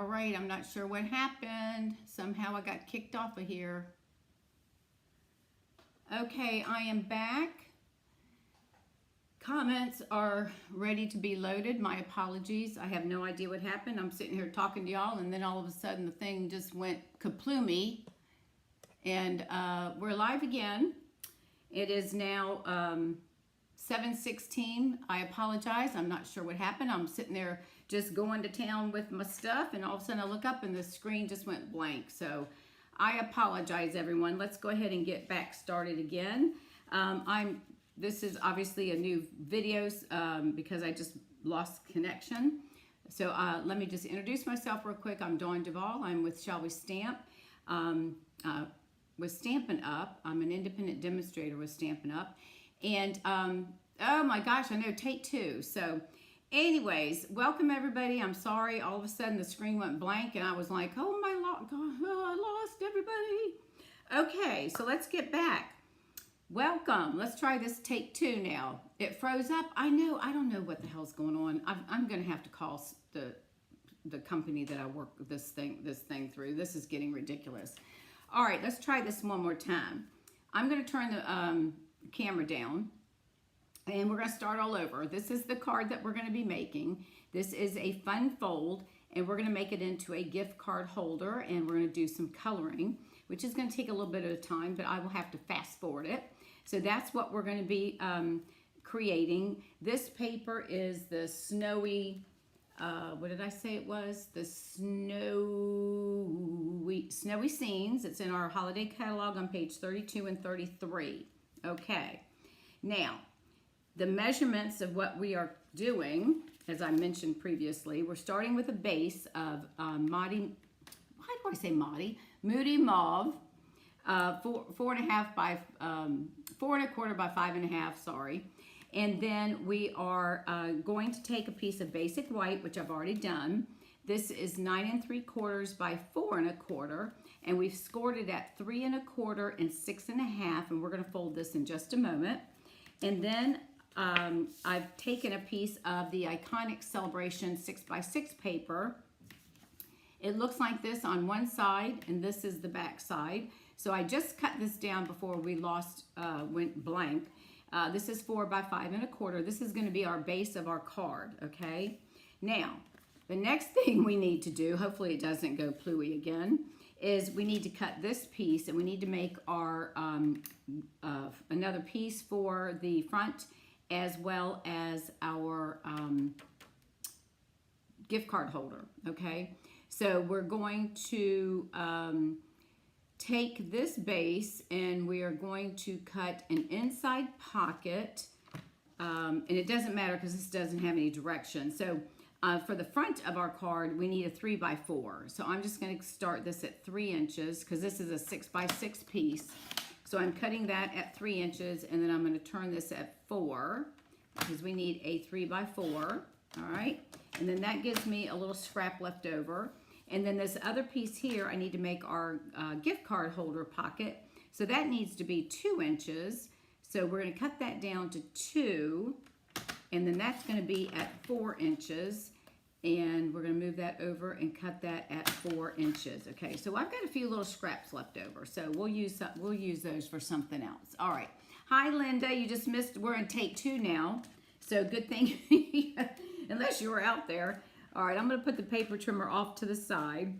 All right, I'm not sure what happened. Somehow I got kicked off of here. Okay, I am back. Comments are ready to be loaded. My apologies. I have no idea what happened. I'm sitting here talking to y'all, and then all of a sudden the thing just went kaploomy. And we're live again. It is now 7:16. I apologize. I'm not sure what happened. I'm sitting there just going to town with my stuff, and all of a sudden I look up and the screen just went blank. So I apologize, everyone. Let's go ahead and get back started again. This is obviously a new video because I just lost connection. So let me just introduce myself real quick. I'm Dawn Duvall. I'm with Shall We Stamp. With Stampin' Up. I'm an independent demonstrator with Stampin' Up. And oh my gosh, I know, take two. So anyways, welcome everybody. I'm sorry, all of a sudden the screen went blank and I was like, oh my God, I lost everybody. Okay, so let's get back. Welcome. Let's try this take two now. It froze up. I know, I don't know what the hell's going on. I'm gonna have to call the company that I work this thing through. This is getting ridiculous. All right, let's try this one more time. I'm gonna turn the camera down and we're gonna start all over. This is the card that we're gonna be making. This is a fun fold and we're gonna make it into a gift card holder, and we're gonna do some coloring, which is gonna take a little bit of time, but I will have to fast forward it. So that's what we're gonna be creating. This paper is the snowy, what did I say it was? The snowy scenes. It's in our holiday catalog on page 32 and 33. Okay, now the measurements of what we are doing, as I mentioned previously, we're starting with a base of Moody Mauve, 4.25 by 4.25 by 5.5. Sorry. And then we are going to take a piece of basic white, which I've already done. This is 9 3/4 by 4 1/4, and we've scored it at 3 1/4 and 6 1/2, and we're going to fold this in just a moment. And then I've taken a piece of the iconic Celebration 6x6 paper. It looks like this on one side, and this is the back side. So I just cut this down before we went blank. This is 4 by 5 1/4. This is going to be our base of our card, okay? Now, the next thing we need to do, hopefully it doesn't go plooey again, is we need to cut this piece, and we need to make our another piece for the front, as well as our gift card holder, okay? So we're going to take this base and we are going to cut an inside pocket, and it doesn't matter because this doesn't have any direction. So for the front of our card, we need a 3 by 4. So I'm just going to start this at 3 inches because this is a 6 by 6 piece. So I'm cutting that at 3 inches, and then I'm going to turn this at 4 because we need a 3 by 4. All right, and then that gives me a little scrap left over. And then this other piece here, I need to make our gift card holder pocket. So that needs to be 2 inches. So we're going to cut that down to 2. And then that's going to be at 4 inches. And we're going to move that over and cut that at 4 inches. Okay, so I've got a few little scraps left over. So we'll use those for something else. All right. Hi, Linda. You just missed. We're in take 2 now. So good thing, unless you were out there. All right, I'm going to put the paper trimmer off to the side.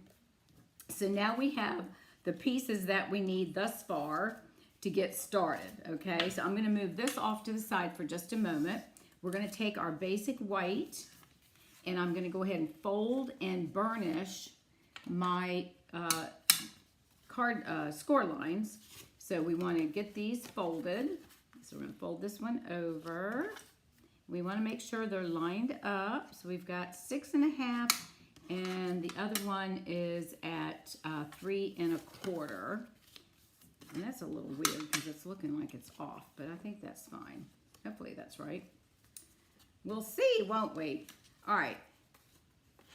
So now we have the pieces that we need thus far to get started, okay? So I'm going to move this off to the side for just a moment. We're going to take our basic white, and I'm going to go ahead and fold and burnish my card score lines. So we want to get these folded. So we're going to fold this one over. We want to make sure they're lined up. So we've got 6 1/2, and the other one is at 3 1/4. And that's a little weird because it's looking like it's off, but I think that's fine. Hopefully that's right. We'll see, won't we? All right.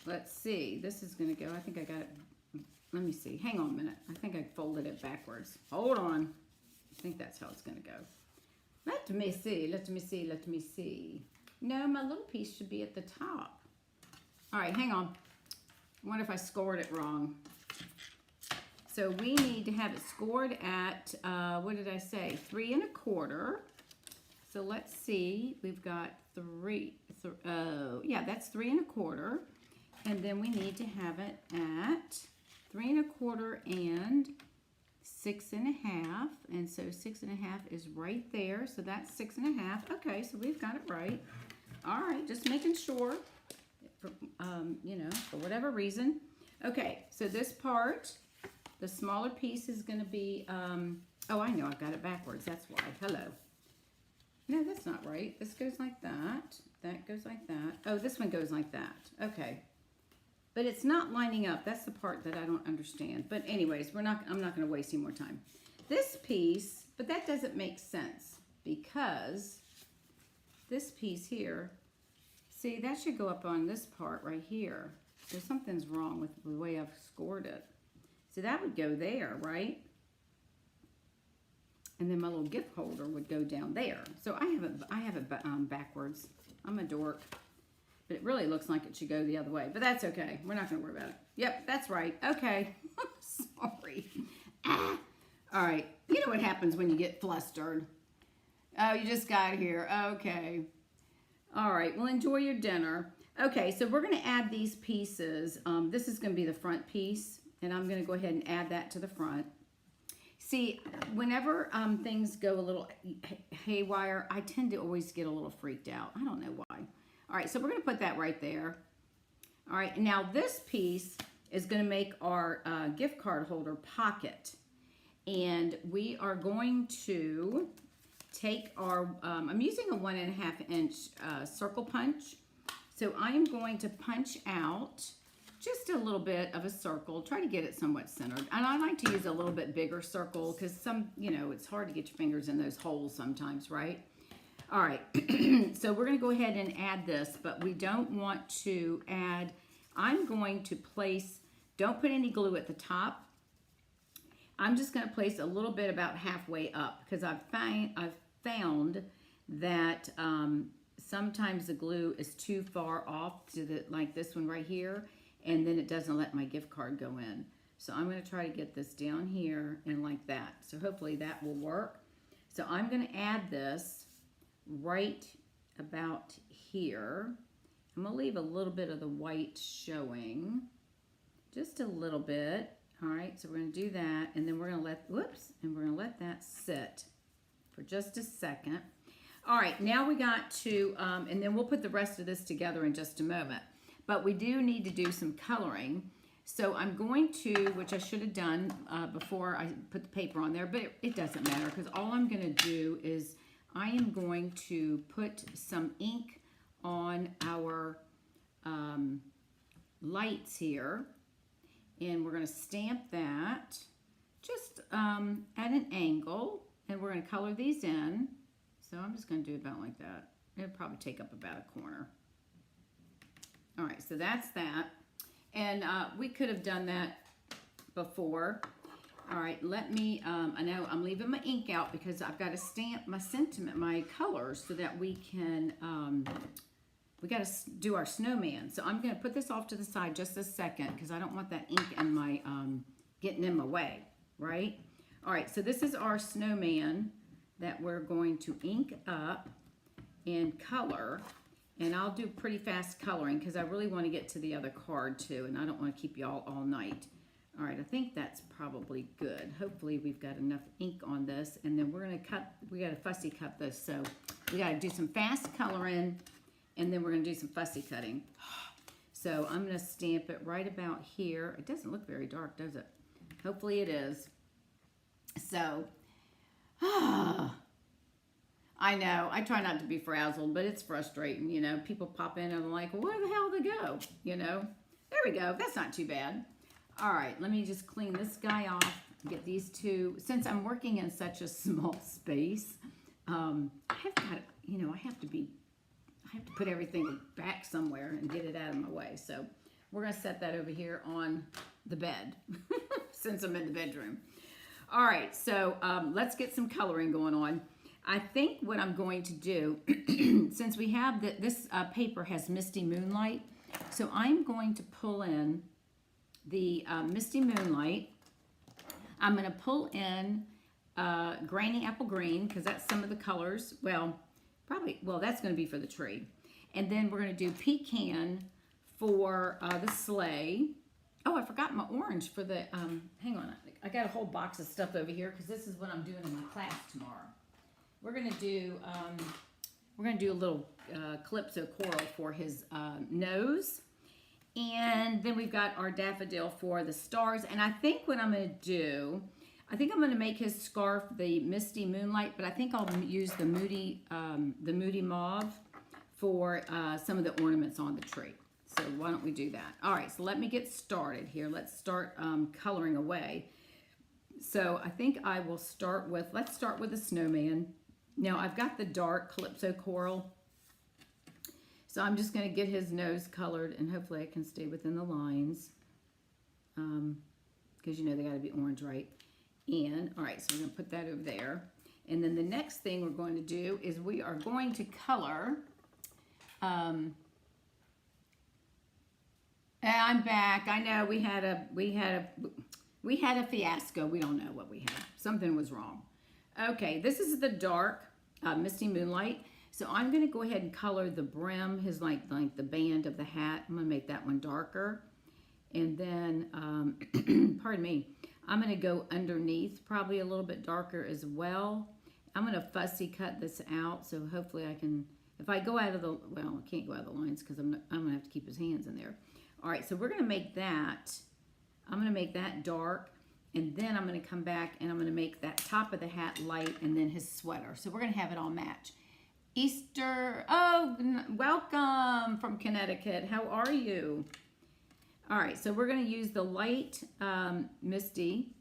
Let's see. This is going to go. I think I got it. Let me see. Hang on a minute. I think I folded it backwards. Hold on. I think that's how it's going to go. Let me see, let me see, let me see. No, my little piece should be at the top. All right, hang on. wonder if I scored it wrong. So we need to have it scored at, what did I say? 3 1/4. So let's see, we've got yeah, that's 3 1/4. And then we need to have it at 3 1/4 and 6 1/2. And so 6 1/2 is right there. So that's 6 1/2. Okay, so we've got it right. All right, just making sure, for, you know, for whatever reason. Okay, so this part, the smaller piece is going to be, oh, I know, I've got it backwards. That's why. Hello. No, that's not right. This goes like that. That goes like that. Oh, this one goes like that. Okay. But it's not lining up. That's the part that I don't understand. But anyways, I'm not going to waste any more time. This piece, but that doesn't make sense because this piece here, see, that should go up on this part right here. So something's wrong with the way I've scored it. So that would go there, right? And then my little gift holder would go down there. So I have it backwards. I'm a dork. But it really looks like it should go the other way. But that's okay. We're not going to worry about it. Yep, that's right. Okay. Sorry. Ah. All right. You know what happens when you get flustered. Oh, you just got here. Okay. All right. Well, enjoy your dinner. Okay, so we're going to add these pieces. This is going to be the front piece. And I'm going to go ahead and add that to the front. See, whenever things go a little haywire, I tend to always get a little freaked out. I don't know why. All right, so we're going to put that right there. All right, now this piece is going to make our gift card holder pocket. And we are going to take our, I'm using a 1 1/2 inch circle punch. So I'm going to punch out just a little bit of a circle, try to get it somewhat centered. And I like to use a little bit bigger circle because it's hard to get your fingers in those holes sometimes, right? All right, so we're gonna go ahead and add this, but we don't want to add, I'm going to place, don't put any glue at the top. I'm just gonna place a little bit about halfway up because I've found that sometimes the glue is too far off to like this one right here, and then it doesn't let my gift card go in. So I'm going to try to get this down here and like that. So hopefully that will work. So I'm going to add this right about here. I'm going to leave a little bit of the white showing, just a little bit. All right, so we're going to do that, and then we're going to let that sit for just a second. All right, now we got to, and then we'll put the rest of this together in just a moment. But we do need to do some coloring. So I'm going to, which I should have done before I put the paper on there, but it doesn't matter because all I'm going to do is I am going to put some ink on our lights here. And we're going to stamp that just at an angle. And we're going to color these in. So I'm just going to do about like that. It'll probably take up about a corner. All right, so that's that. And we could have done that before. All right, let me, I know I'm leaving my ink out because I've got to stamp my sentiment, my colors, so that we can, we got to do our snowman. So I'm going to put this off to the side just a second because I don't want that ink in my, getting in my way, right? All right, so this is our snowman that we're going to ink up and color. And I'll do pretty fast coloring because I really want to get to the other card too, and I don't want to keep y'all all night. All right, I think that's probably good. Hopefully we've got enough ink on this, and then we're going to cut, we got to fussy cut this. So we got to do some fast coloring, and then we're going to do some fussy cutting. So I'm going to stamp it right about here. It doesn't look very dark, does it? Hopefully it is. So, I know, I try not to be frazzled, but it's frustrating, you know. People pop in and I'm like, well, where the hell did they go? You know, there we go. That's not too bad. All right, let me just clean this guy off, get these two. Since I'm working in such a small space, I have got, you know, I have to put everything back somewhere and get it out of my way. So we're going to set that over here on the bed since I'm in the bedroom. All right, so let's get some coloring going on. I think what I'm going to do, since we have this paper has Misty Moonlight, so I'm going to pull in the Misty Moonlight. I'm going to pull in Granny Apple Green because that's some of the colors. Well, that's going to be for the tree. And then we're going to do Pecan for the sleigh. Oh, I forgot my orange for the, hang on. I got a whole box of stuff over here because this is what I'm doing in my class tomorrow. We're going to do a little Calypso coral for his nose. And then we've got our daffodil for the stars. And I think what I'm going to do, I think I'm going to make his scarf the Misty Moonlight, but I think I'll use the Moody Mauve for some of the ornaments on the tree. So why don't we do that? All right, so let me get started here. Let's start coloring away. So I think I will start with, let's start with the snowman. Now I've got the dark Calypso coral. So I'm just going to get his nose colored, and hopefully I can stay within the lines. Because you know they got to be orange, right? And, all right, so we're going to put that over there. And then the next thing we're going to do is we are going to color. And I'm back. I know we had a fiasco. We don't know what we had. Something was wrong. Okay, this is the dark Misty Moonlight. So I'm going to go ahead and color the brim, his like the band of the hat. I'm going to make that one darker. And then, pardon me, I'm going to go underneath, probably a little bit darker as well. I'm going to fussy cut this out, so hopefully I can, if I go out of the, well, I can't go out of the lines because I'm going to have to keep his hands in there. All right, so we're going to make that, I'm going to make that dark, and then I'm going to come back and I'm going to make that top of the hat light and then his sweater. So we're going to have it all match. Easter, oh, welcome from Connecticut. How are you? All right, so we're going to use the light Misty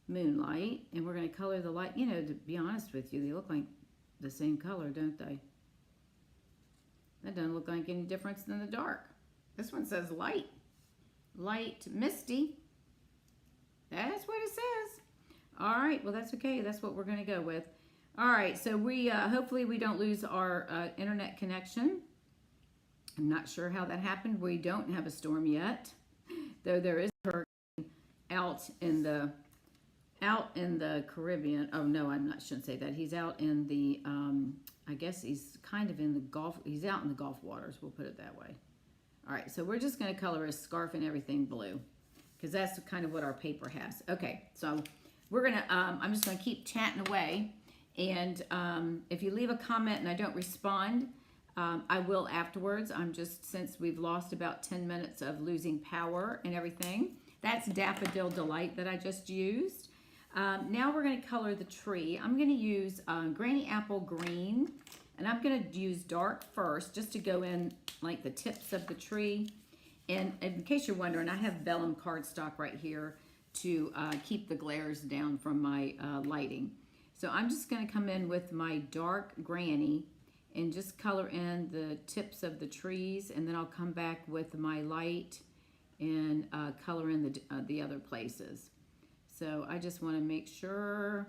Moonlight, and we're going to color the light. You know, to be honest with you, they look like the same color, don't they? That doesn't look like any difference than the dark. This one says light. Light Misty. That's what it says. All right, well, that's okay. That's what we're going to go with. All right, so we hopefully we don't lose our internet connection. I'm not sure how that happened. We don't have a storm yet, though there is a hurricane out in the Caribbean. Oh no, shouldn't say that. He's out in the I guess he's kind of in the Gulf. He's out in the Gulf waters. We'll put it that way. All right, so we're just going to color his scarf and everything blue because that's kind of what our paper has. Okay, so we're gonna. I'm just going to keep chatting away. And if you leave a comment and I don't respond, I will afterwards. Since we've lost about 10 minutes of losing power and everything. That's Daffodil Delight that I just used. Now we're going to color the tree. I'm going to use Granny Apple Green. And I'm going to use dark first just to go in like the tips of the tree. And in case you're wondering, I have vellum cardstock right here to keep the glares down from my lighting. So I'm just going to come in with my dark Granny and just color in the tips of the trees, and then I'll come back with my light and color in the other places. So I just want to make sure,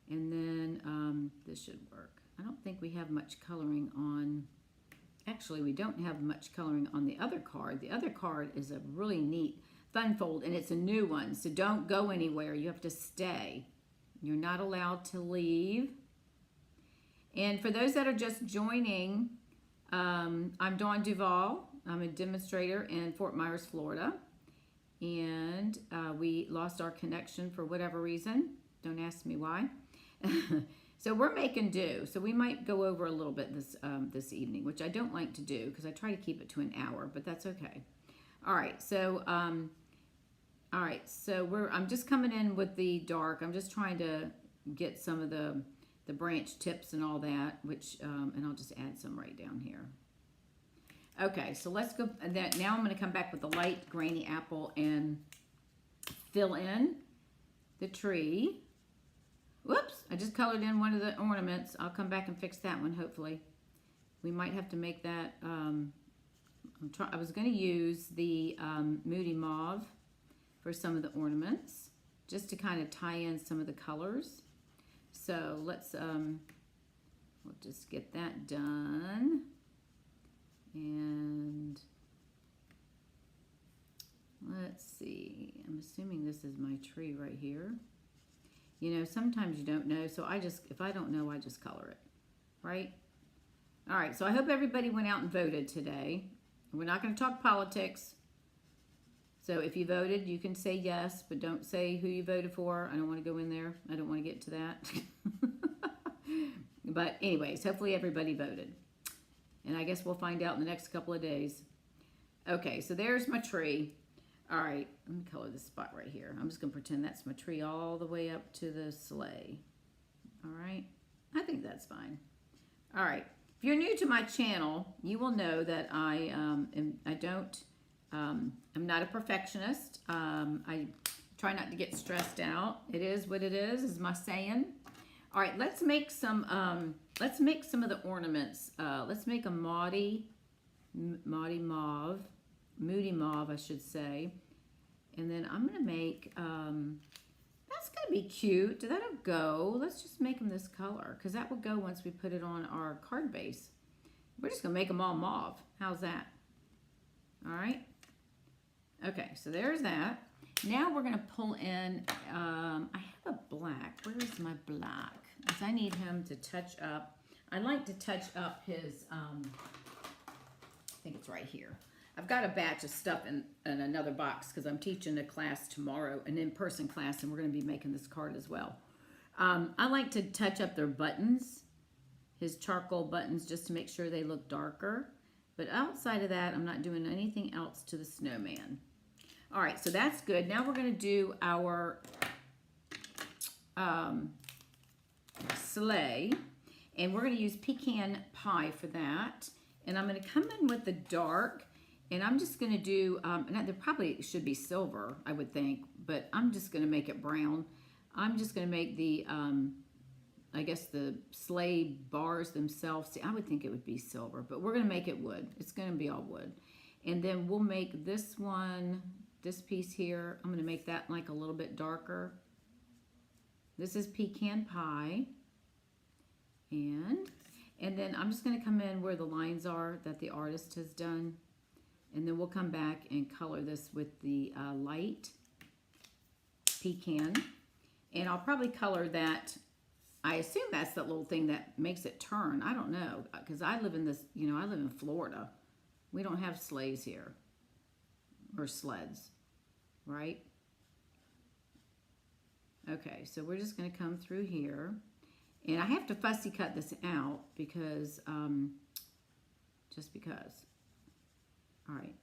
and then this should work. I don't think we have much coloring on, actually we don't have much coloring on the other card. The other card is a really neat fun fold, and it's a new one, so don't go anywhere. You have to stay. You're not allowed to leave. And for those that are just joining, I'm Dawn Duvall. I'm a demonstrator in Fort Myers, Florida. And we lost our connection for whatever reason. Don't ask me why. So we're making do. So we might go over a little bit this evening, which I don't like to do because I try to keep it to an hour, but that's okay. All right, so I'm just coming in with the dark. I'm just trying to get some of the branch tips and all that, which and I'll just add some right down here. Okay, so let's go. Now I'm going to come back with the light Granny Apple and fill in the tree. Whoops! I just colored in one of the ornaments. I'll come back and fix that one. Hopefully, we might have to make that. I was going to use the Moody Mauve for some of the ornaments, just to kind of tie in some of the colors. So let's, we'll just get that done. And let's see. assuming this is my tree right here. You know, sometimes you don't know, so if I don't know, I just color it, right? All right, so I hope everybody went out and voted today. We're not going to talk politics. So if you voted, you can say yes, but don't say who you voted for. I don't want to go in there. I don't want to get to that. But anyways, hopefully everybody voted. And I guess we'll find out in the next couple of days. Okay, so there's my tree. All right, let me color this spot right here. I'm just going to pretend that's my tree all the way up to the sleigh. All right, I think that's fine. All right, if you're new to my channel, you will know that I'm not a perfectionist. I try not to get stressed out. It is what it is my saying. All right, let's make some of the ornaments. Let's make a moody mauve, I should say. And then I'm gonna make, that's gonna be cute. That'll go. Let's just make them this color, because that will go once we put it on our card base. We're just gonna make them all mauve. How's that? All right. Okay, so there's that. Now we're gonna pull in, I have a black. Where is my black? Because I need him to touch up. I like to touch up his, I think it's right here. I've got a batch of stuff in another box because I'm teaching a class tomorrow, an in-person class, and we're going to be making this card as well. I like to touch up their buttons, his charcoal buttons, just to make sure they look darker. But outside of that, I'm not doing anything else to the snowman. All right, so that's good. Now we're going to do our sleigh, and we're going to use pecan pie for that. And I'm going to come in with the dark, and I'm just going to do, and there probably should be silver, I would think, but I'm just going to make it brown. I'm just going to make the, I guess the sleigh bars themselves. See, I would think it would be silver, but we're going to make it wood. It's going to be all wood. And then we'll make this one, this piece here, I'm going to make that like a little bit darker. This is pecan pie. And then I'm just going to come in where the lines are that the artist has done. And then we'll come back and color this with the light pecan. And I'll probably color that. I assume that's that little thing that makes it turn. I don't know, because I live in this, you know, I live in Florida. We don't have sleighs here, or sleds, right? Okay, so we're just going to come through here. And I have to fussy cut this out because, just because. All right,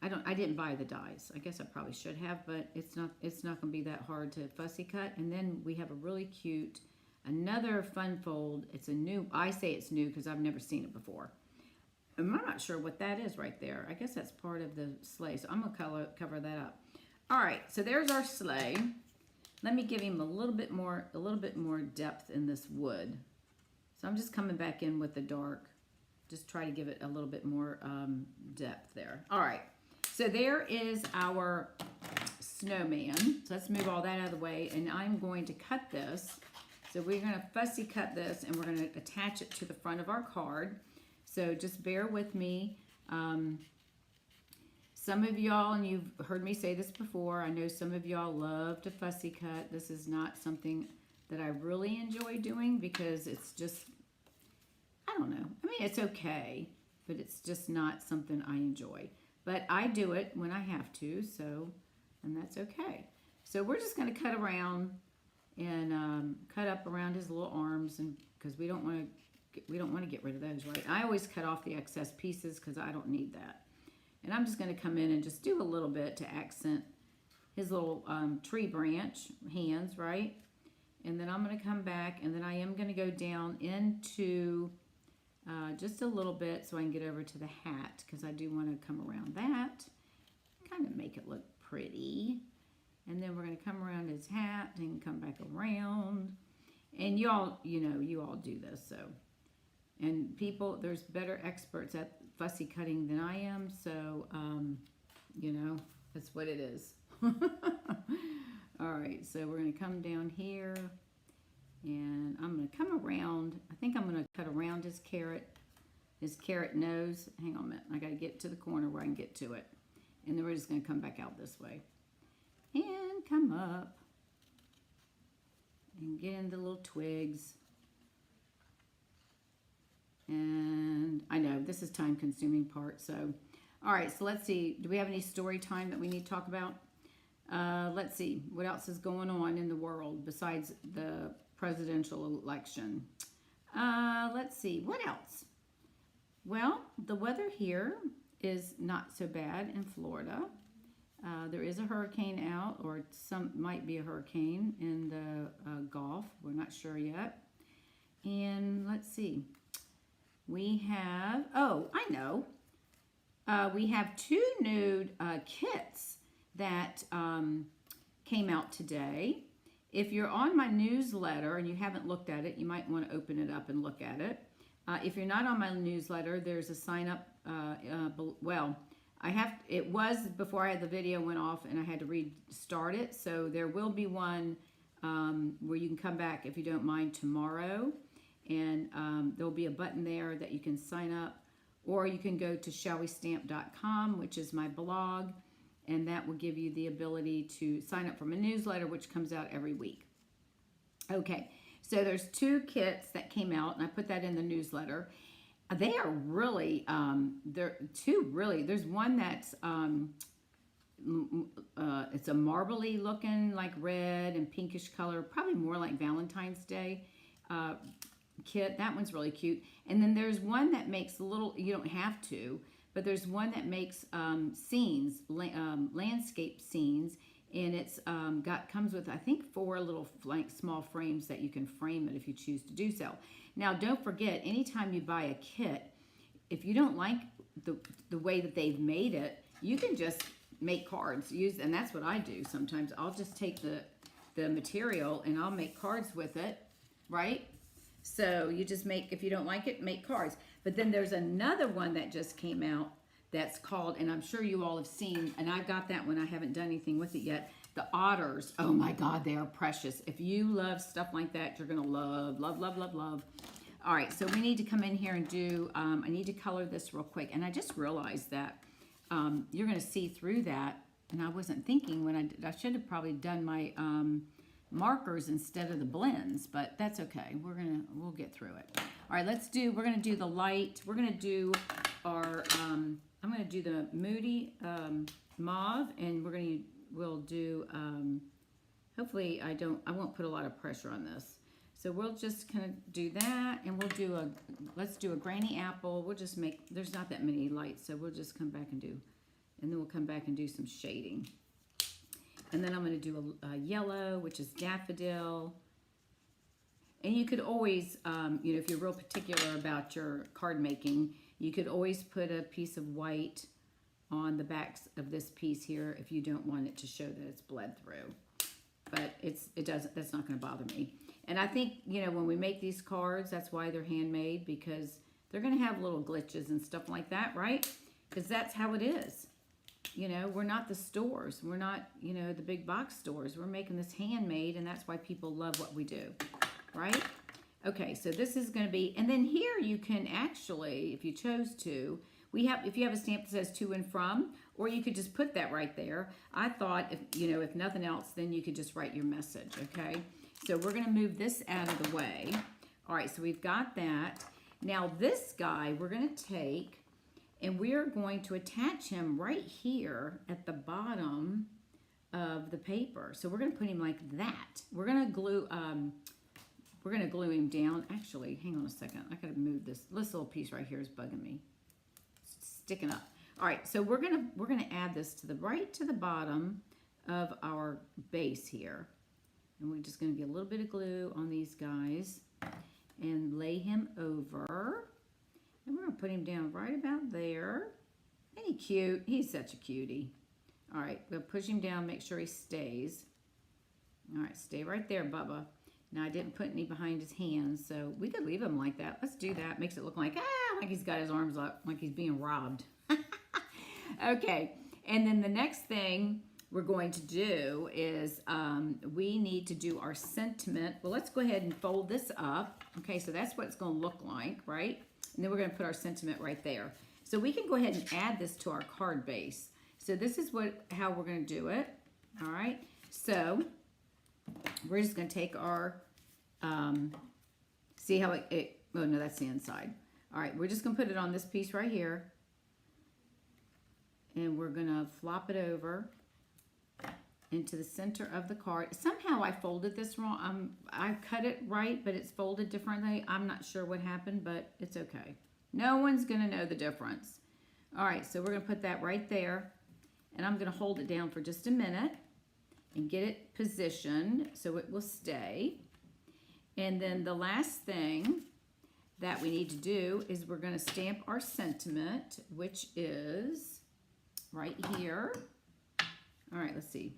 I didn't buy the dies. I guess I probably should have, but it's not going to be that hard to fussy cut. And then we have a really cute, another fun fold. It's a new, I say it's new because I've never seen it before. And I'm not sure what that is right there. I guess that's part of the sleigh. So I'm going to cover that up. All right, so there's our sleigh. Let me give him a little bit more depth in this wood. So I'm just coming back in with the dark. Just try to give it a little bit more depth there. All right, so there is our snowman. So let's move all that out of the way, and I'm going to cut this. So we're going to fussy cut this, and we're going to attach it to the front of our card. So just bear with me. Some of y'all, and you've heard me say this before, I know some of y'all love to fussy cut. This is not something that I really enjoy doing because it's just, I don't know. I mean, it's okay, but it's just not something I enjoy. But I do it when I have to, so, and that's okay. So we're just going to cut around and cut up around his little arms, and because we don't want to get rid of those, right? I always cut off the excess pieces because I don't need that. And I'm just going to come in and just do a little bit to accent his little tree branch hands, right? And then I'm going to come back, and then I am going to go down into just a little bit so I can get over to the hat, because I do want to come around that, kind of make it look pretty. And then we're going to come around his hat and come back around. And y'all, you know, you all do this, so. And people, there's better experts at fussy cutting than I am, so, you know, that's what it is. All right, so we're going to come down here, and I'm going to come around. I think I'm going to cut around his carrot nose. Hang on a minute. I got to get to the corner where I can get to it. And then we're just going to come back out this way. and come up and get in the little twigs. And I know this is time consuming part, so all right, so let's see, do we have any story time that we need to talk about? Let's see what else is going on in the world besides the presidential election. Let's see what else. Well, the weather here is not so bad in Florida. There is a hurricane out, or some might be a hurricane in the Gulf. We're not sure yet. And let's see. We have, oh, I know. We have 2 new kits that came out today. If you're on my newsletter and you haven't looked at it, you might want to open it up and look at it. If you're not on my newsletter, there's a sign up. Well, it was before I had the video went off and I had to restart it. So there will be one where you can come back if you don't mind tomorrow. And there'll be a button there that you can sign up, or you can go to shallwestamp.com, which is my blog, and that will give you the ability to sign up for my newsletter, which comes out every week. Okay, so there's 2 kits that came out, and I put that in the newsletter. They are really, they're 2 really. There's one that's, it's a marbly looking, like red and pinkish color, probably more like Valentine's Day kit. That one's really cute. And then there's one that makes little, you don't have to, but there's one that makes scenes, landscape scenes, and it's comes with, I think, 4 little small frames that you can frame it if you choose to do so. Now, don't forget, anytime you buy a kit, if you don't like the way that they've made it, you can just make cards. And that's what I do sometimes. I'll just take the material and I'll make cards with it, right? So you just make, if you don't like it, make cards. But then there's another one that just came out that's called, and I'm sure you all have seen, and I got that one, I haven't done anything with it yet, the otters. Oh my God, they are precious. If you love stuff like that, you're gonna love, love, love, love, love. All right, so we need to come in here and do, I need to color this real quick. And I just realized that you're gonna see through that, and I wasn't thinking when I should have probably done my markers instead of the blends, but that's okay. We'll get through it. All right, we're gonna do the light. We're gonna do our, I'm gonna do the Moody mauve, and we'll do, hopefully I won't put a lot of pressure on this. So we'll just kind of do that, and let's do a granny apple. We'll just make, there's not that many lights, so we'll just come back and then we'll come back and do some shading. And then I'm going to do a yellow, which is daffodil. And you could always, if you're real particular about your card making, you could always put a piece of white on the backs of this piece here if you don't want it to show that it's bled through. But that's not going to bother me. And I think, when we make these cards, that's why they're handmade, because they're going to have little glitches and stuff like that, right? Because that's how it is. We're not the stores. We're not, the big box stores. We're making this handmade, and that's why people love what we do, right? Okay, so this is going to be, and then here you can actually, if you chose to, if you have a stamp that says to and from, or you could just put that right there. I thought, if nothing else, then you could just write your message, okay? So we're going to move this out of the way. All right, so we've got that. Now this guy, we're going to take, and we're going to attach him right here at the bottom of the paper. So we're going to put him like that. We're going to glue him down. Actually, hang on a second. I got to move this. This little piece right here is bugging me. It's sticking up. All right, so we're gonna add this to the bottom of our base here. And we're just going to get a little bit of glue on these guys and lay him over. And we're going to put him down right about there. Ain't he cute? He's such a cutie. All right, we'll push him down, make sure he stays. All right, stay right there, Bubba. Now, I didn't put any behind his hands, so we could leave him like that. Let's do that. Makes it look like he's got his arms up, like he's being robbed. Okay, and then the next thing we're going to do is we need to do our sentiment. Well, let's go ahead and fold this up. Okay, so that's what it's going to look like, right? And then we're going to put our sentiment right there. So we can go ahead and add this to our card base. So this is how we're going to do it. All right, so we're just going to take our, see how oh no, that's the inside. All right, we're just going to put it on this piece right here. And we're going to flop it over into the center of the card. Somehow I folded this wrong. I cut it right, but it's folded differently. I'm not sure what happened, but it's okay. No one's going to know the difference. All right, so we're going to put that right there. And I'm going to hold it down for just a minute and get it positioned so it will stay. And then the last thing that we need to do is we're going to stamp our sentiment, which is right here. All right, let's see.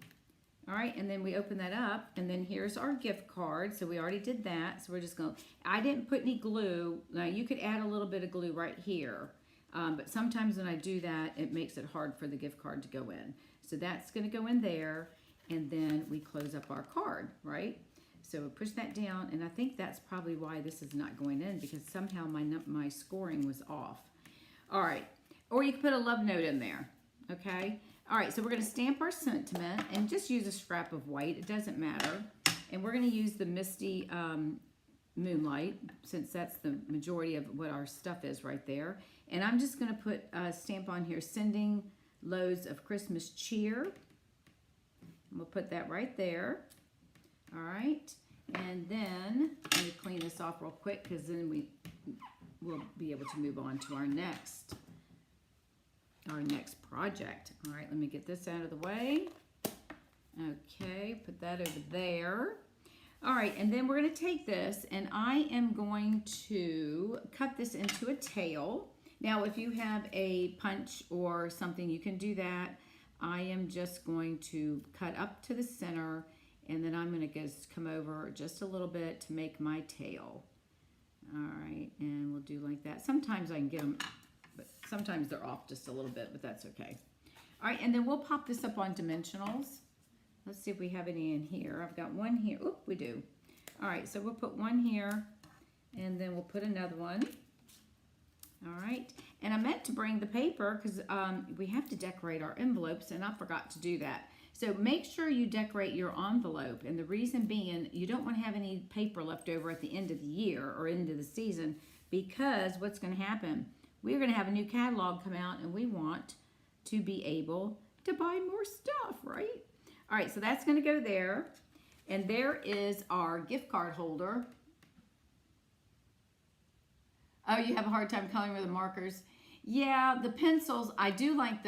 All right, and then we open that up, and then here's our gift card. So we already did that. So we're just going to, I didn't put any glue. Now you could add a little bit of glue right here. But sometimes when I do that, it makes it hard for the gift card to go in. So that's going to go in there, and then we close up our card, right? So we push that down, and I think that's probably why this is not going in, because somehow my scoring was off. All right, or you can put a love note in there, okay? All right, so we're going to stamp our sentiment and just use a scrap of white. It doesn't matter. And we're going to use the Misty Moonlight, since that's the majority of what our stuff is right there. And I'm just going to put a stamp on here, sending loads of Christmas cheer. And we'll put that right there. All right. And then let me clean this off real quick, because then we'll be able to move on to our next project. All right, let me get this out of the way. Okay, put that over there. All right, and then we're going to take this, and I am going to cut this into a tail. Now, if you have a punch or something, you can do that. I am just going to cut up to the center, and then I'm going to just come over just a little bit to make my tail. All right, and we'll do like that. Sometimes I can get them, but sometimes they're off just a little bit, but that's okay. All right, and then we'll pop this up on dimensionals. Let's see if we have any in here. I've got one here. Oop, we do. All right, so we'll put one here, and then we'll put another one. All right, and I meant to bring the paper because we have to decorate our envelopes, and I forgot to do that. So make sure you decorate your envelope, and the reason being, you don't want to have any paper left over at the end of the year or end of the season, because what's going to happen, we're going to have a new catalog come out, and we want to be able to buy more stuff, right? All right, so that's going to go there, and there is our gift card holder. Oh, you have a hard time coloring with the markers? Yeah, the pencils, I do like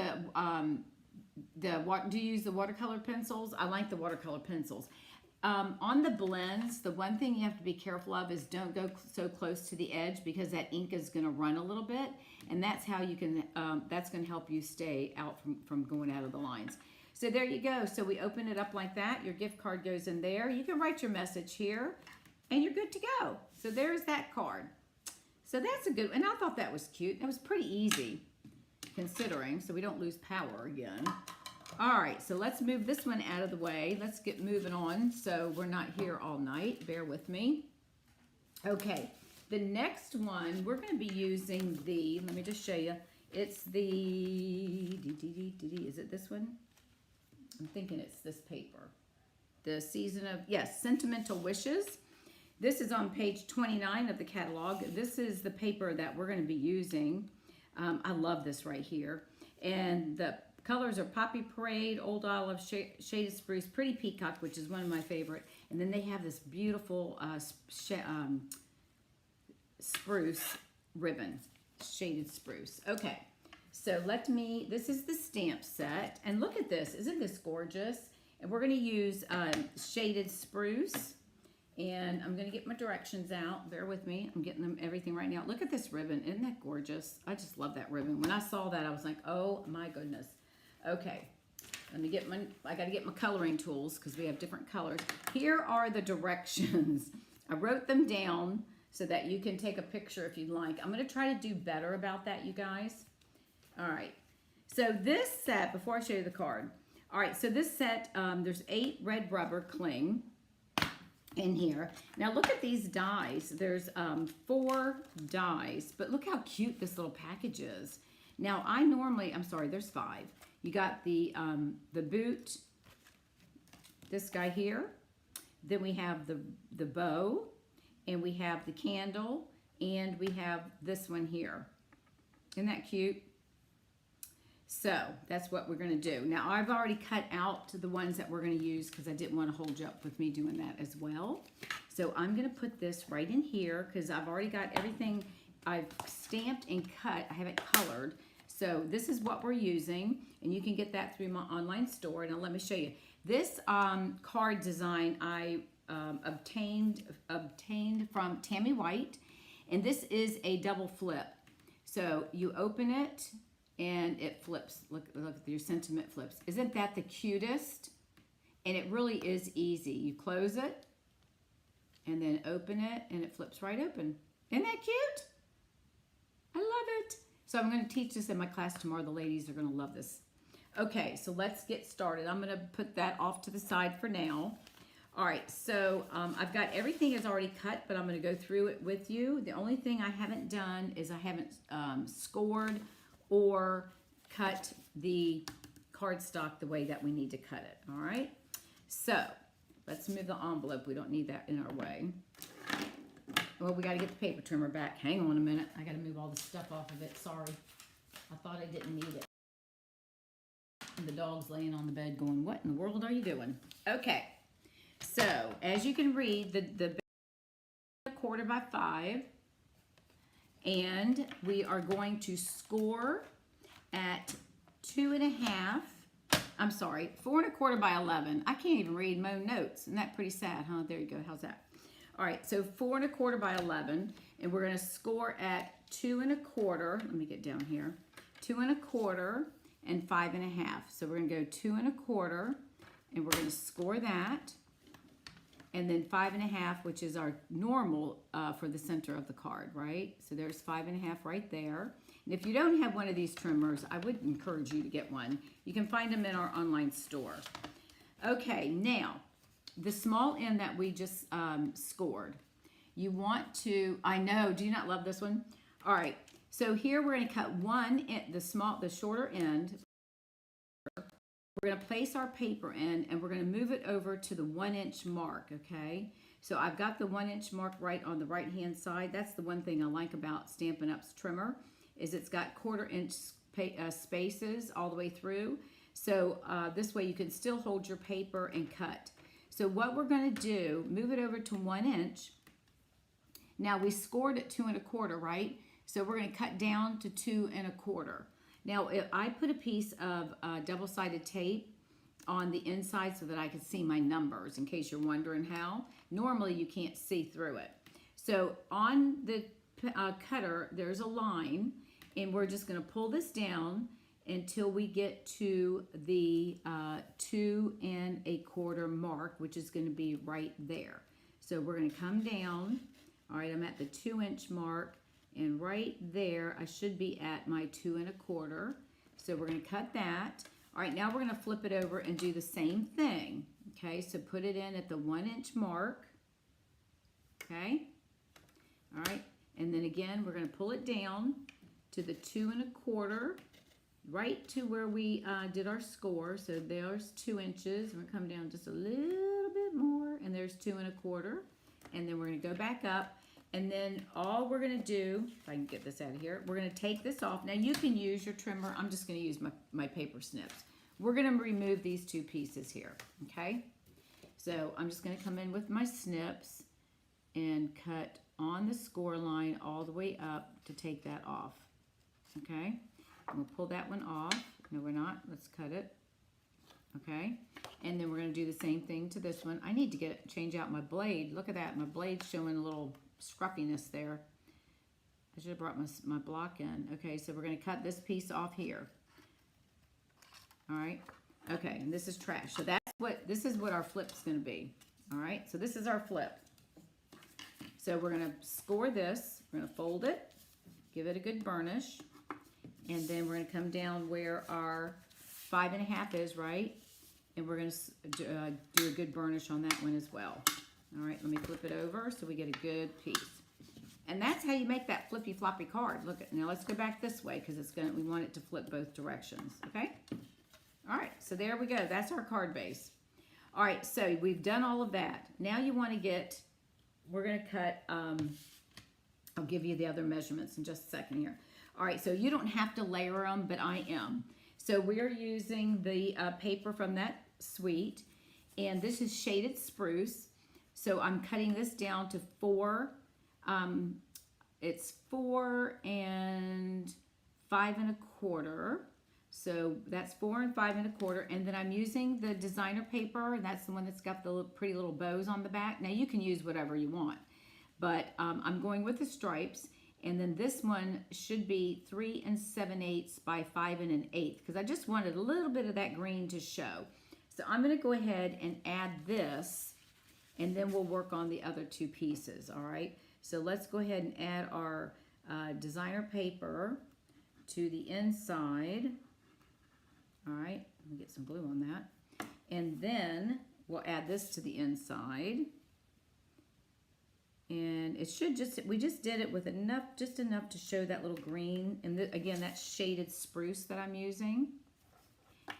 do you use the watercolor pencils? I like the watercolor pencils. On the blends, the one thing you have to be careful of is don't go so close to the edge, because that ink is going to run a little bit, and that's how you can, that's going to help you stay out from going out of the lines. So there you go. So we open it up like that. Your gift card goes in there. You can write your message here, and you're good to go. So there's that card. So that's a good, and I thought that was cute. It was pretty easy considering, so we don't lose power again. All right, so let's move this one out of the way. Let's get moving on so we're not here all night. Bear with me. Okay, the next one, we're going to be using the, let me just show you. It's the, is it this one? I'm thinking it's this paper. The season of, yes, Sentimental Wishes. This is on page 29 of the catalog. This is the paper that we're going to be using. I love this right here. And the colors are Poppy Parade, Old Olive, Shaded Spruce, Pretty Peacock, which is one of my favorite. And then they have this beautiful spruce ribbon, Shaded Spruce. Okay, so this is the stamp set. And look at this. Isn't this gorgeous? And we're going to use Shaded Spruce. And I'm going to get my directions out. Bear with me. I'm getting everything right now. Look at this ribbon. Isn't that gorgeous? I just love that ribbon. When I saw that, I was like, oh my goodness. Okay. Let me get I got to get my coloring tools because we have different colors. Here are the directions. I wrote them down so that you can take a picture if you'd like. I'm going to try to do better about that, you guys. All right. So this set, before I show you the card. All right. So this set, there's 8 red rubber cling in here. Now look at these dies. There's 4 dies, but look how cute this little package is. Now I'm sorry, there's 5. You got the boot, this guy here. Then we have the bow, and we have the candle, and we have this one here. Isn't that cute? So that's what we're going to do. Now I've already cut out the ones that we're going to use because I didn't want to hold you up with me doing that as well. So I'm going to put this right in here because I've already got everything I've stamped and cut. I haven't colored. So this is what we're using, and you can get that through my online store. Now let me show you. This card design I obtained from Tammy White, and this is a double flip. So you open it and it flips. Look, your sentiment flips. Isn't that the cutest? And it really is easy. You close it and then open it and it flips right open. Isn't that cute? I love it. So I'm going to teach this in my class tomorrow. The ladies are going to love this. Okay, so let's get started. I'm going to put that off to the side for now. All right, so I've got everything is already cut, but I'm going to go through it with you. The only thing I haven't done is I haven't scored or cut the cardstock the way that we need to cut it. All right, so let's move the envelope. We don't need that in our way. Well, we got to get the paper trimmer back. Hang on a minute. I got to move all the stuff off of it. Sorry, I thought I didn't need it. And the dog's laying on the bed going, what in the world are you doing? Okay, so as you can read, the 1/4 by 5, and we are going to score at 2.5. I'm sorry, 4 1/4 by 11. I can't even read my own notes. Isn't that pretty sad, huh? There you go. How's that? All right, so 4 1/4 by 11, and we're going to score at 2 1/4. Let me get down here. 2 1/4 and 5 1/2. So we're going to go 2 1/4, and we're going to score that, and then 5 1/2, which is our normal for the center of the card, right? So there's 5 1/2 right there. And if you don't have one of these trimmers, I would encourage you to get one. You can find them in our online store. Okay, now the small end that we just scored, you want to, I know, do you not love this one? All right, so here we're going to cut one, the shorter end. We're going to place our paper in, and we're going to move it over to the 1 inch mark, okay? So I've got the 1 inch mark right on the right hand side. That's the one thing I like about Stampin' Up's trimmer, is it's got 1/4 inch spaces all the way through. So this way you can still hold your paper and cut. So what we're going to do, move it over to 1 inch. Now we scored at 2 1/4, right? So we're going to cut down to 2 1/4. Now if I put a piece of double-sided tape on the inside so that I can see my numbers, in case you're wondering how. Normally you can't see through it. So on the cutter, there's a line, and we're just going to pull this down until we get to the 2 1/4 mark, which is going to be right there. So we're going to come down. All right, I'm at the 2 inch mark, and right there I should be at my 2 1/4. So we're going to cut that. All right, now we're going to flip it over and do the same thing. Okay, so put it in at the 1 inch mark. Okay, all right, and then again we're going to pull it down to the 2 1/4, right to where we did our score. So there's 2 inches. We're going to come down just a little bit more, and there's 2 1/4, and then we're going to go back up. And then all we're going to do, if I can get this out of here, we're going to take this off. Now you can use your trimmer. I'm just going to use my paper snips. We're going to remove these 2 pieces here, okay? So I'm just going to come in with my snips and cut on the score line all the way up to take that off, okay? And we'll pull that one off. No, we're not. Let's cut it, okay? And then we're going to do the same thing to this one. I need to change out my blade. Look at that. My blade's showing a little scruffiness there. I should have brought my block in. Okay, so we're going to cut this piece off here. All right. Okay, and this is trash. So this is what our flip's going to be. All right, so this is our flip. So we're going to score this. We're going to fold it, give it a good burnish, and then we're going to come down where our 5 1/2 is, right? And we're going to do a good burnish on that one as well. All right, let me flip it over so we get a good piece. And that's how you make that flippy floppy card. Look at, now let's go back this way because we want it to flip both directions, okay? All right, so there we go. That's our card base. All right, so we've done all of that. Now you want to get, we're going to cut, I'll give you the other measurements in just a second here. All right, so you don't have to layer them, but I am. So we are using the paper from that suite, and this is shaded spruce. So I'm cutting this down to 4. It's 4 and 5 1/4. So that's 4 and 5 1/4, and then I'm using the designer paper, and that's the one that's got the little, pretty little bows on the back. Now you can use whatever you want, but I'm going with the stripes, and then this one should be 3 7/8 by 5 1/8 because I just wanted a little bit of that green to show. So I'm going to go ahead and add this, and then we'll work on the other 2 pieces. All right. So let's go ahead and add our designer paper to the inside. All right, let me get some glue on that. And then we'll add this to the inside. And it should just, we just did it with enough, just enough to show that little green. And again, that's shaded spruce that I'm using.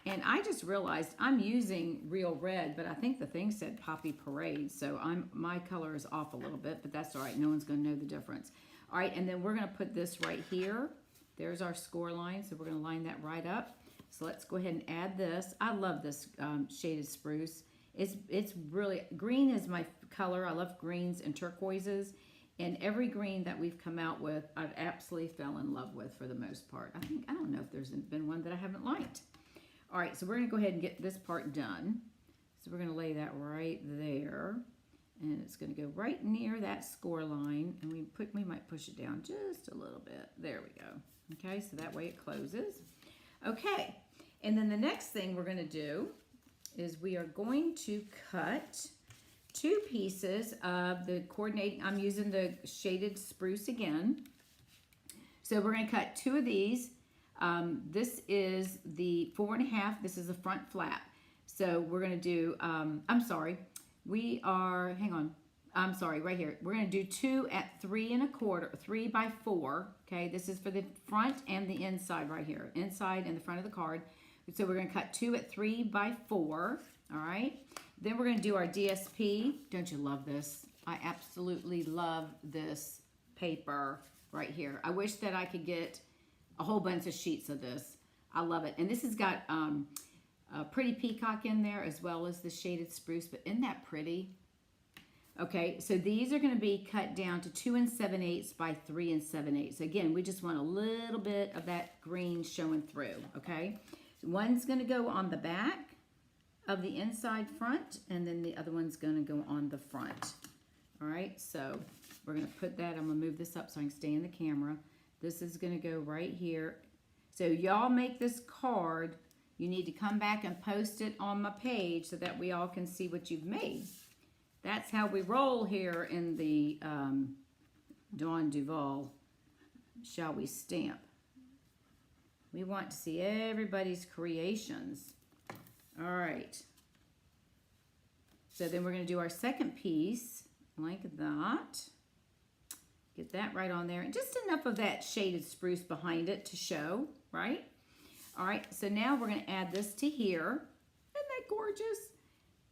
And I just realized I'm using real red, but I think the thing said Poppy Parade. So my color is off a little bit, but that's all right. No one's going to know the difference. All right, and then we're going to put this right here. There's our score line, so we're going to line that right up. So let's go ahead and add this. I love this shaded spruce. It's really, green is my color. I love greens and turquoises. And every green that we've come out with, I've absolutely fell in love with for the most part. I don't know if there's been one that I haven't liked. All right, so we're going to go ahead and get this part done. So we're going to lay that right there. And it's going to go right near that score line. And we might push it down just a little bit. There we go. Okay, so that way it closes. Okay, and then the next thing we're going to do is we are going to cut 2 pieces of the coordinating. I'm using the shaded spruce again. So we're going to cut 2 of these. This is the 4 1/2. This is the front flap. So we're going to do, I'm sorry, right here. We're going to do 2 at 3 1/4, 3 by 4. Okay, this is for the front and the inside right here, inside and the front of the card. So we're going to cut 2 at 3 by 4. All right. Then we're going to do our DSP. Don't you love this? I absolutely love this paper right here. I wish that I could get a whole bunch of sheets of this. I love it. And this has got a pretty peacock in there as well as the shaded spruce. But isn't that pretty? Okay, so these are going to be cut down to 2 7/8 by 3 7/8. Again, we just want a little bit of that green showing through, okay? So one's going to go on the back of the inside front, and then the other one's going to go on the front. All right, so we're going to put that, I'm going to move this up so I can stay in the camera. This is going to go right here. So y'all make this card. You need to come back and post it on my page so that we all can see what you've made. That's how we roll here in the Dawn Duval Shall We Stamp. We want to see everybody's creations. All right. So then we're going to do our second piece like that. Get that right on there. And just enough of that shaded spruce behind it to show, right? All right. So now we're going to add this to here. Isn't that gorgeous?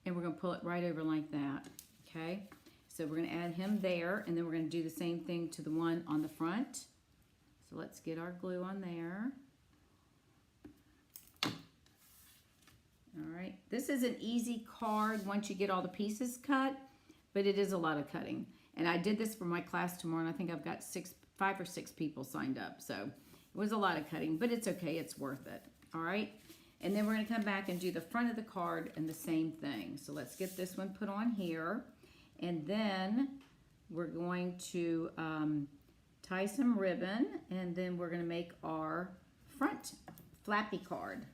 And we're going to pull it right over like that. Okay, so we're going to add him there, and then we're going to do the same thing to the one on the front. So let's get our glue on there. All right, this is an easy card once you get all the pieces cut, but it is a lot of cutting. And I did this for my class tomorrow, and I think I've got 5 or 6 people signed up. So it was a lot of cutting, but it's okay, it's worth it. All right. And then we're going to come back and do the front of the card and the same thing. So let's get this one put on here. And then we're going to tie some ribbon, and then we're going to make our front flappy card,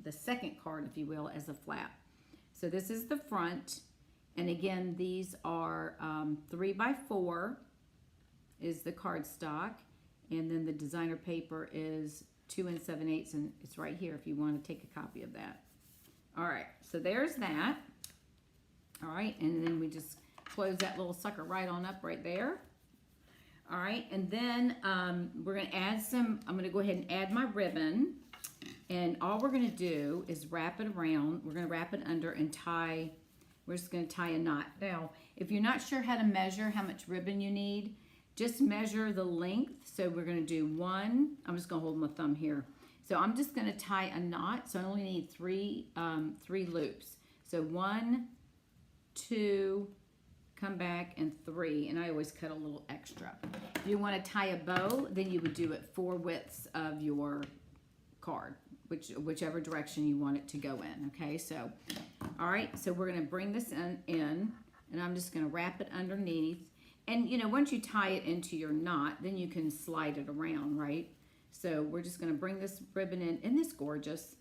the second card, if you will, as a flap. So this is the front. And again, these are 3 by 4 is the cardstock. And then the designer paper is 2 7/8, and it's right here if you want to take a copy of that. All right, so there's that. All right, and then we just close that little sucker right on up right there. All right, and then we're going to add some, I'm going to go ahead and add my ribbon. And all we're going to do is wrap it around. We're going to wrap it under and tie we're just going to tie a knot. Now, if you're not sure how to measure how much ribbon you need, just measure the length. So we're going to do one. I'm just going to hold my thumb here. So I'm just going to tie a knot. So I only need three loops. So 1, 2, come back, and 3. And I always cut a little extra. If you want to tie a bow, then you would do it 4 widths of your card, whichever direction you want it to go in. Okay, so all right, so we're going to bring this in, and I'm just going to wrap it underneath. And you know, once you tie it into your knot, then you can slide it around, right? So we're just going to bring this ribbon in. Isn't this gorgeous?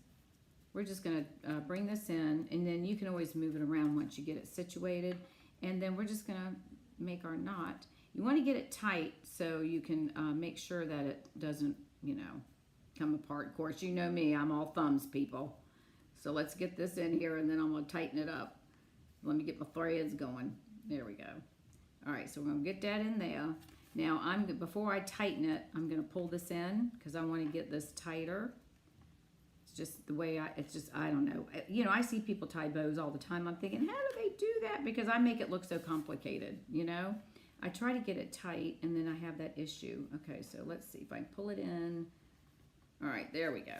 We're just going to bring this in, and then you can always move it around once you get it situated. And then we're just going to make our knot. You want to get it tight so you can make sure that it doesn't, you know, come apart. Of course, you know me, I'm all thumbs, people. So let's get this in here, and then I'm going to tighten it up. Let me get my threads going. There we go. All right, so we're going to get that in there. Now, before I tighten it, I'm going to pull this in because I want to get this tighter. It's just the way I don't know. You know, I see people tie bows all the time. I'm thinking, how do they do that? Because I make it look so complicated, you know? I try to get it tight, and then I have that issue. Okay, so let's see if I can pull it in. All right, there we go.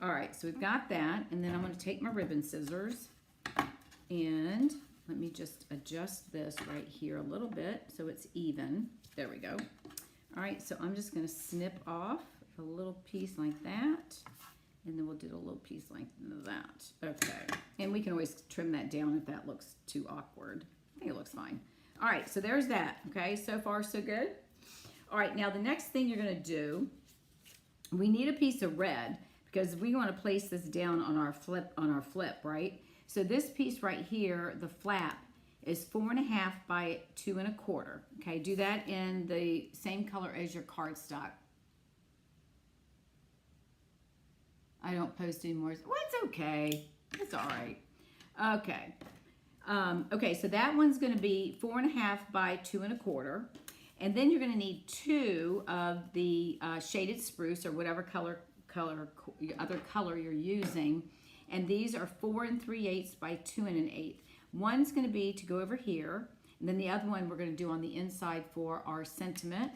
All right, so we've got that, and then I'm going to take my ribbon scissors, and let me just adjust this right here a little bit so it's even. There we go. All right, so I'm just going to snip off a little piece like that, and then we'll do a little piece like that. Okay, and we can always trim that down if that looks too awkward. I think it looks fine. All right, so there's that. Okay, so far so good. All right, now the next thing you're going to do, we need a piece of red because we want to place this down on our flip, right? So this piece right here, the flap, is 4.5 by 2 1/4. Okay, do that in the same color as your cardstock. I don't post anymore. Well, it's okay. It's all right. Okay. Okay, so that one's going to be 4.5 by 2 1/4. And then you're going to need 2 of the shaded spruce or whatever other color you're using. And these are 4 3/8 by 2 1/8. One's going to be to go over here. And then the other one we're going to do on the inside for our sentiment.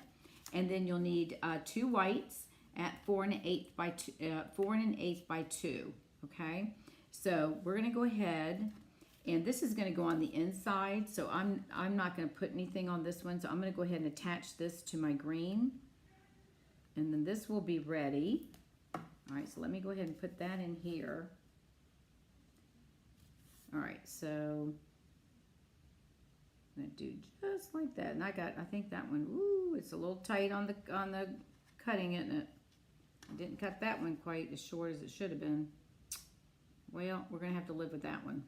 And then you'll need 2 whites at 4 1/8 by 2, 4 1/8 by 2. Okay, so we're going to go ahead. And this is going to go on the inside, so I'm not going to put anything on this one. So I'm going to go ahead and attach this to my green. And then this will be ready. All right, so let me go ahead and put that in here. All right, so I'm going to do just like that. And I think that one, ooh, it's a little tight on the cutting, isn't it? I didn't cut that one quite as short as it should have been. Well, we're going to have to live with that one.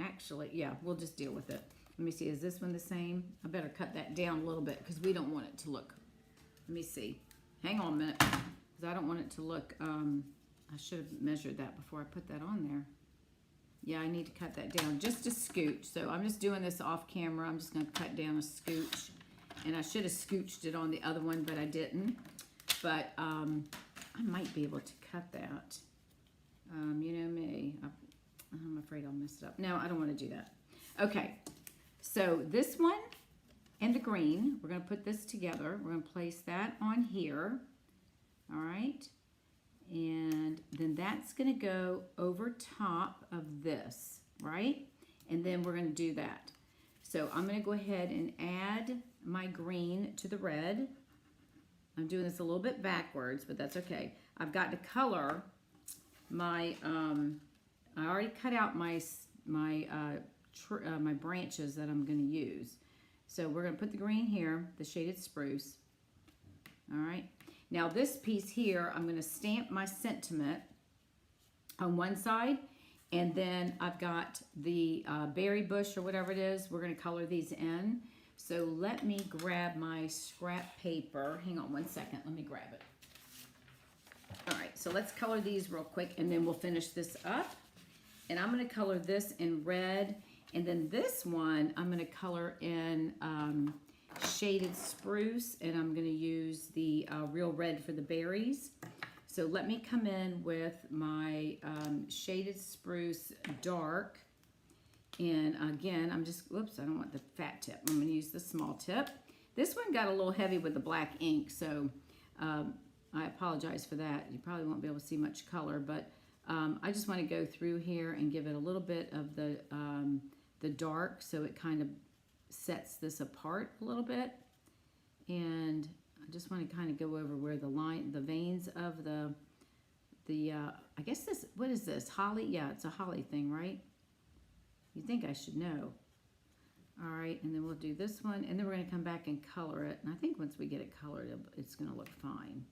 Actually, yeah, we'll just deal with it. Let me see, is this one the same? I better cut that down a little bit because we don't want it to look, let me see. Hang on a minute, because I don't want it to look, I should have measured that before I put that on there. Yeah, I need to cut that down just a scooch. So I'm just doing this off camera. I'm just going to cut down a scooch. And I should have scooched it on the other one, but I didn't. But I might be able to cut that. You know me. I'm afraid I'll mess it up. No, I don't want to do that. Okay, so this one and the green, we're going to put this together. We're going to place that on here. All right. And then that's going to go over top of this, right? And then we're going to do that. So I'm going to go ahead and add my green to the red. I'm doing this a little bit backwards, but that's okay. I've got to color my, I already cut out my branches that I'm going to use. So we're going to put the green here, the shaded spruce. All right. Now this piece here, I'm going to stamp my sentiment on one side, and then I've got the berry bush or whatever it is. We're going to color these in. So let me grab my scrap paper. Hang on one second. Let me grab it. All right. So let's color these real quick, and then we'll finish this up. And I'm going to color this in red. And then this one, I'm going to color in shaded spruce. And I'm going to use the real red for the berries. So let me come in with my shaded spruce dark. And again, I'm just, whoops, I don't want the fat tip. I'm going to use the small tip. This one got a little heavy with the black ink, so I apologize for that. You probably won't be able to see much color, but I just want to go through here and give it a little bit of the dark, so it kind of sets this apart a little bit. And I just want to kind of go over where the veins of I guess this, what is this? Holly? Yeah, it's a holly thing, right? You think I should know. All right, and then we'll do this one, and then we're going to come back and color it. And I think once we get it colored, it's going to look fine.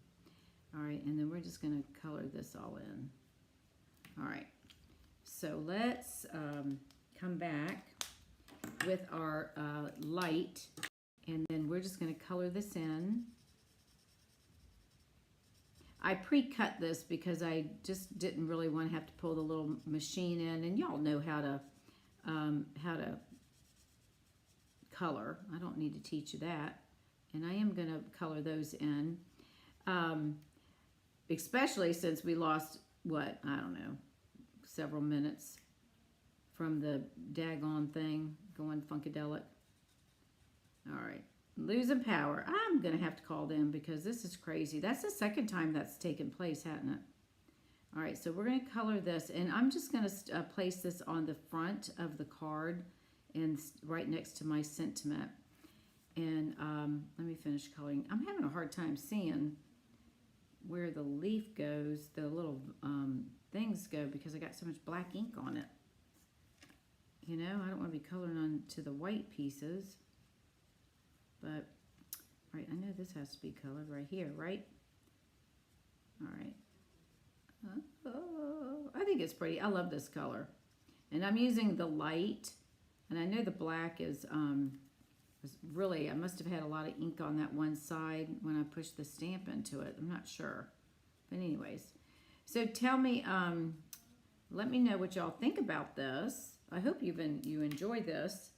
All right, and then we're just going to color this all in. All right, so let's come back with our light, and then we're just going to color this in. I pre-cut this because I just didn't really want to have to pull the little machine in, and y'all know how to color. I don't need to teach you that. And I am going to color those in, especially since we lost, what, I don't know, several minutes from the daggone thing going funkadelic. All right, losing power. I'm going to have to call them because this is crazy. That's the second time that's taken place, hasn't it? All right, so we're going to color this, and I'm just going to place this on the front of the card and right next to my sentiment. And let me finish coloring. I'm having a hard time seeing where the leaf goes, the little things go, because I got so much black ink on it. You know, I don't want to be coloring on to the white pieces. But, all right, I know this has to be colored right here, right? All right. Oh, I think it's pretty. I love this color. And I'm using the light. And I know the black is really, I must have had a lot of ink on that one side when I pushed the stamp into it. I'm not sure. But anyways. So tell me, let me know what y'all think about this. I hope you enjoy this.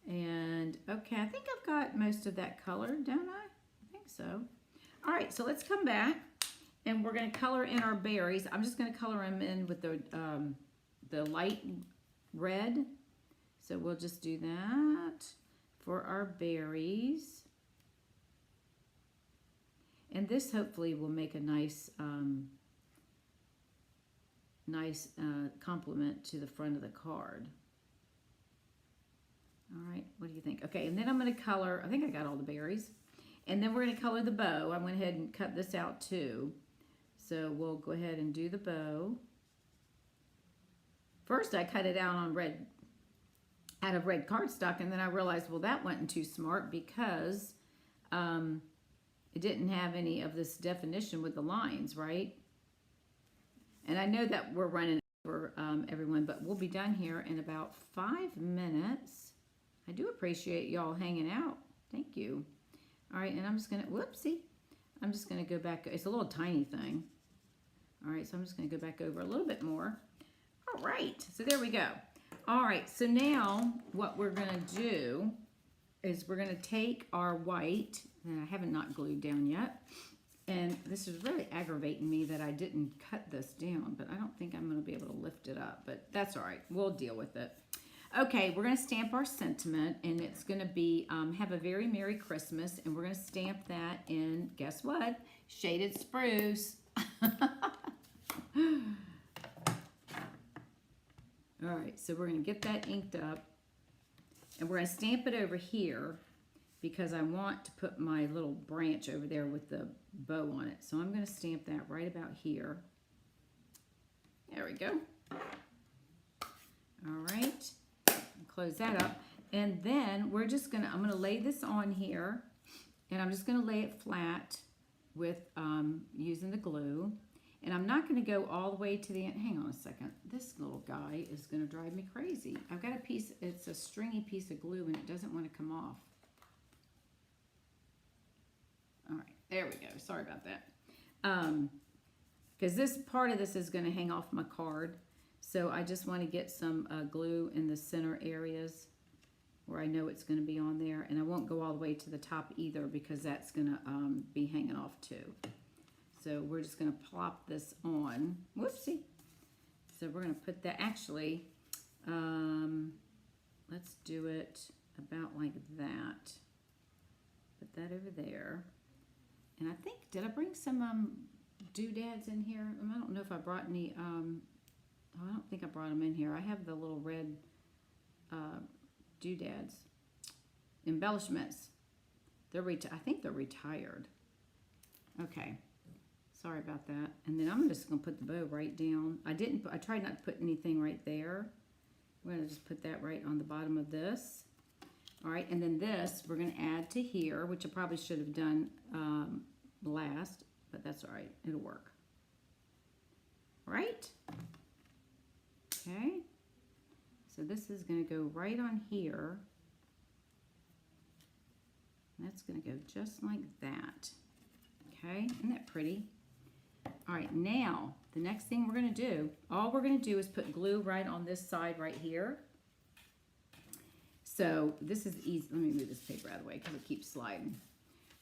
And okay, I think I've got most of that color, don't I? I think so. All right, so let's come back and we're going to color in our berries. I'm just going to color them in with the light red. So we'll just do that for our berries. And this hopefully will make a nice complement to the front of the card. All right, what do you think? Okay, and then I'm going to color, I think I got all the berries. And then we're going to color the bow. I went ahead and cut this out too. So we'll go ahead and do the bow. First I cut it out on out of red cardstock, and then I realized, well, that wasn't too smart because it didn't have any of this definition with the lines, right? And I know that we're running over everyone, but we'll be done here in about 5 minutes. I do appreciate y'all hanging out. Thank you. All right, and I'm just going to, whoopsie. I'm just going to go back. It's a little tiny thing. All right, so I'm just going to go back over a little bit more. All right, so there we go. All right, so now what we're going to do is we're going to take our white, and I haven't not glued down yet, and this is really aggravating me that I didn't cut this down, but I don't think I'm going to be able to lift it up, but that's all right. We'll deal with it. Okay, we're going to stamp our sentiment, and it's going to be have a very Merry Christmas, and we're going to stamp that in, guess what? Shaded Spruce. All right, so we're going to get that inked up, and we're going to stamp it over here because I want to put my little branch over there with the bow on it. So I'm going to stamp that right about here. There we go. All right. Close that up, and then we're just gonna, I'm gonna lay this on here, and I'm just gonna lay it flat with using the glue, and I'm not gonna go all the way to the end. Hang on a second, this little guy is gonna drive me crazy. I've got a piece, it's a stringy piece of glue, and it doesn't want to come off. All right, there we go. Sorry about that. Because this part of this is gonna hang off my card. So I just want to get some glue in the center areas where I know it's going to be on there. And I won't go all the way to the top either because that's going to be hanging off too. So we're just going to plop this on. Whoopsie. So we're going to put that, actually, let's do it about like that. Put that over there. And I think, did I bring some doodads in here? I don't know if I brought any, I don't think I brought them in here. I have the little red doodads. Embellishments. I think they're retired. Okay. Sorry about that. And then I'm just going to put the bow right down. I tried not to put anything right there. We're going to just put that right on the bottom of this. All right, and then this we're going to add to here, which I probably should have done last, but that's all right. It'll work. All right? Okay. So this is going to go right on here. That's going to go just like that. Okay, isn't that pretty? All right, now the next thing we're going to do, all we're going to do is put glue right on this side right here. So this is easy. Let me move this paper out of the way because it keeps sliding.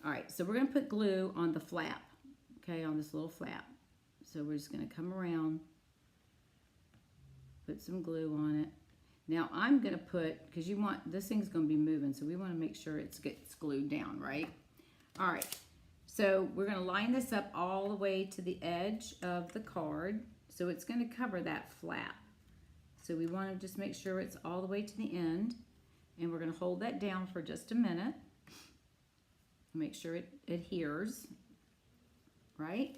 All right, so we're going to put glue on the flap, okay, on this little flap. So we're just going to come around, put some glue on it. Now I'm going to put, because this thing's going to be moving, so we want to make sure it gets glued down, right? All right, so we're going to line this up all the way to the edge of the card. So it's going to cover that flap. So we want to just make sure it's all the way to the end. And we're going to hold that down for just a minute. Make sure it adheres, right?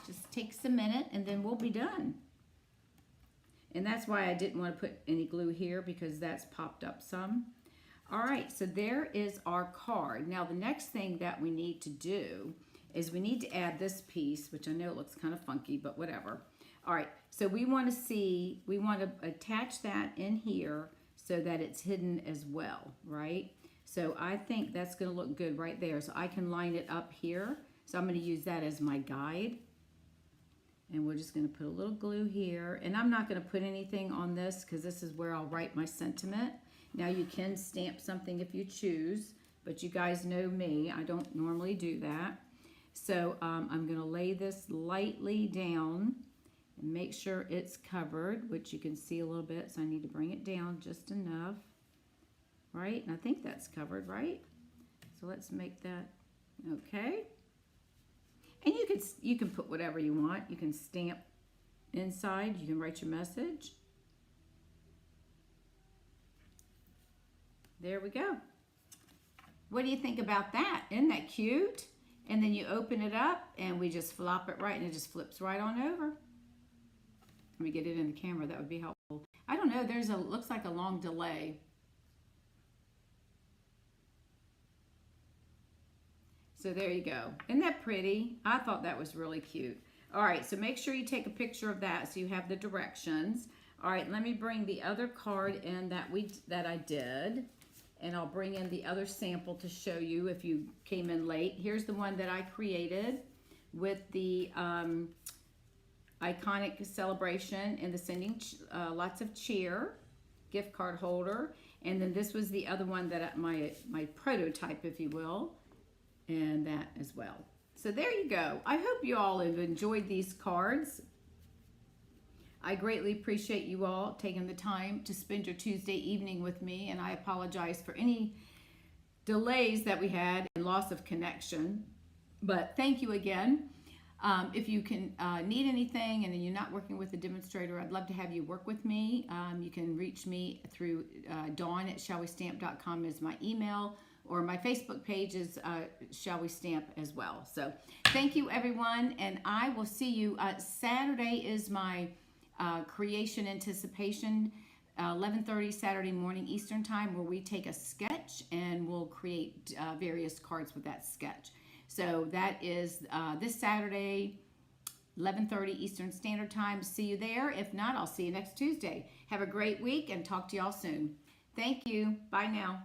Just takes a minute and then we'll be done. And that's why I didn't want to put any glue here because that's popped up some. All right, so there is our card. Now the next thing that we need to do is we need to add this piece, which I know looks kind of funky, but whatever. All right, so we want to attach that in here so that it's hidden as well, right? So I think that's going to look good right there. So I can line it up here. So I'm going to use that as my guide. And we're just going to put a little glue here. And I'm not going to put anything on this because this is where I'll write my sentiment. Now you can stamp something if you choose, but you guys know me. I don't normally do that. So I'm going to lay this lightly down and make sure it's covered, which you can see a little bit. So I need to bring it down just enough, right? And I think that's covered, right? So let's make that okay. And you can put whatever you want. You can stamp inside. You can write your message. There we go. What do you think about that? Isn't that cute? And then you open it up and we just flop it right and it just flips right on over. Let me get it in the camera. That would be helpful. I don't know. Looks like a long delay. So there you go. Isn't that pretty? I thought that was really cute. All right, so make sure you take a picture of that so you have the directions. All right, let me bring the other card in that I did, and I'll bring in the other sample to show you if you came in late. Here's the one that I created with the iconic celebration and the sending lots of cheer gift card holder, and then this was the other one that my prototype, if you will. And that as well. So there you go. I hope you all have enjoyed these cards. I greatly appreciate you all taking the time to spend your Tuesday evening with me, and I apologize for any delays that we had and loss of connection. But thank you again. If you can need anything and you're not working with a demonstrator, I'd love to have you work with me. You can reach me through dawn@shallwestamp.com is my email, or my Facebook page is Shall We Stamp as well. So thank you, everyone, and I will see you. Saturday is my creation anticipation, 11:30 Saturday morning Eastern time, where we take a sketch and we'll create various cards with that sketch. So that is this Saturday, 11:30 Eastern Standard Time. See you there. If not, I'll see you next Tuesday. Have a great week and talk to y'all soon. Thank you. Bye now.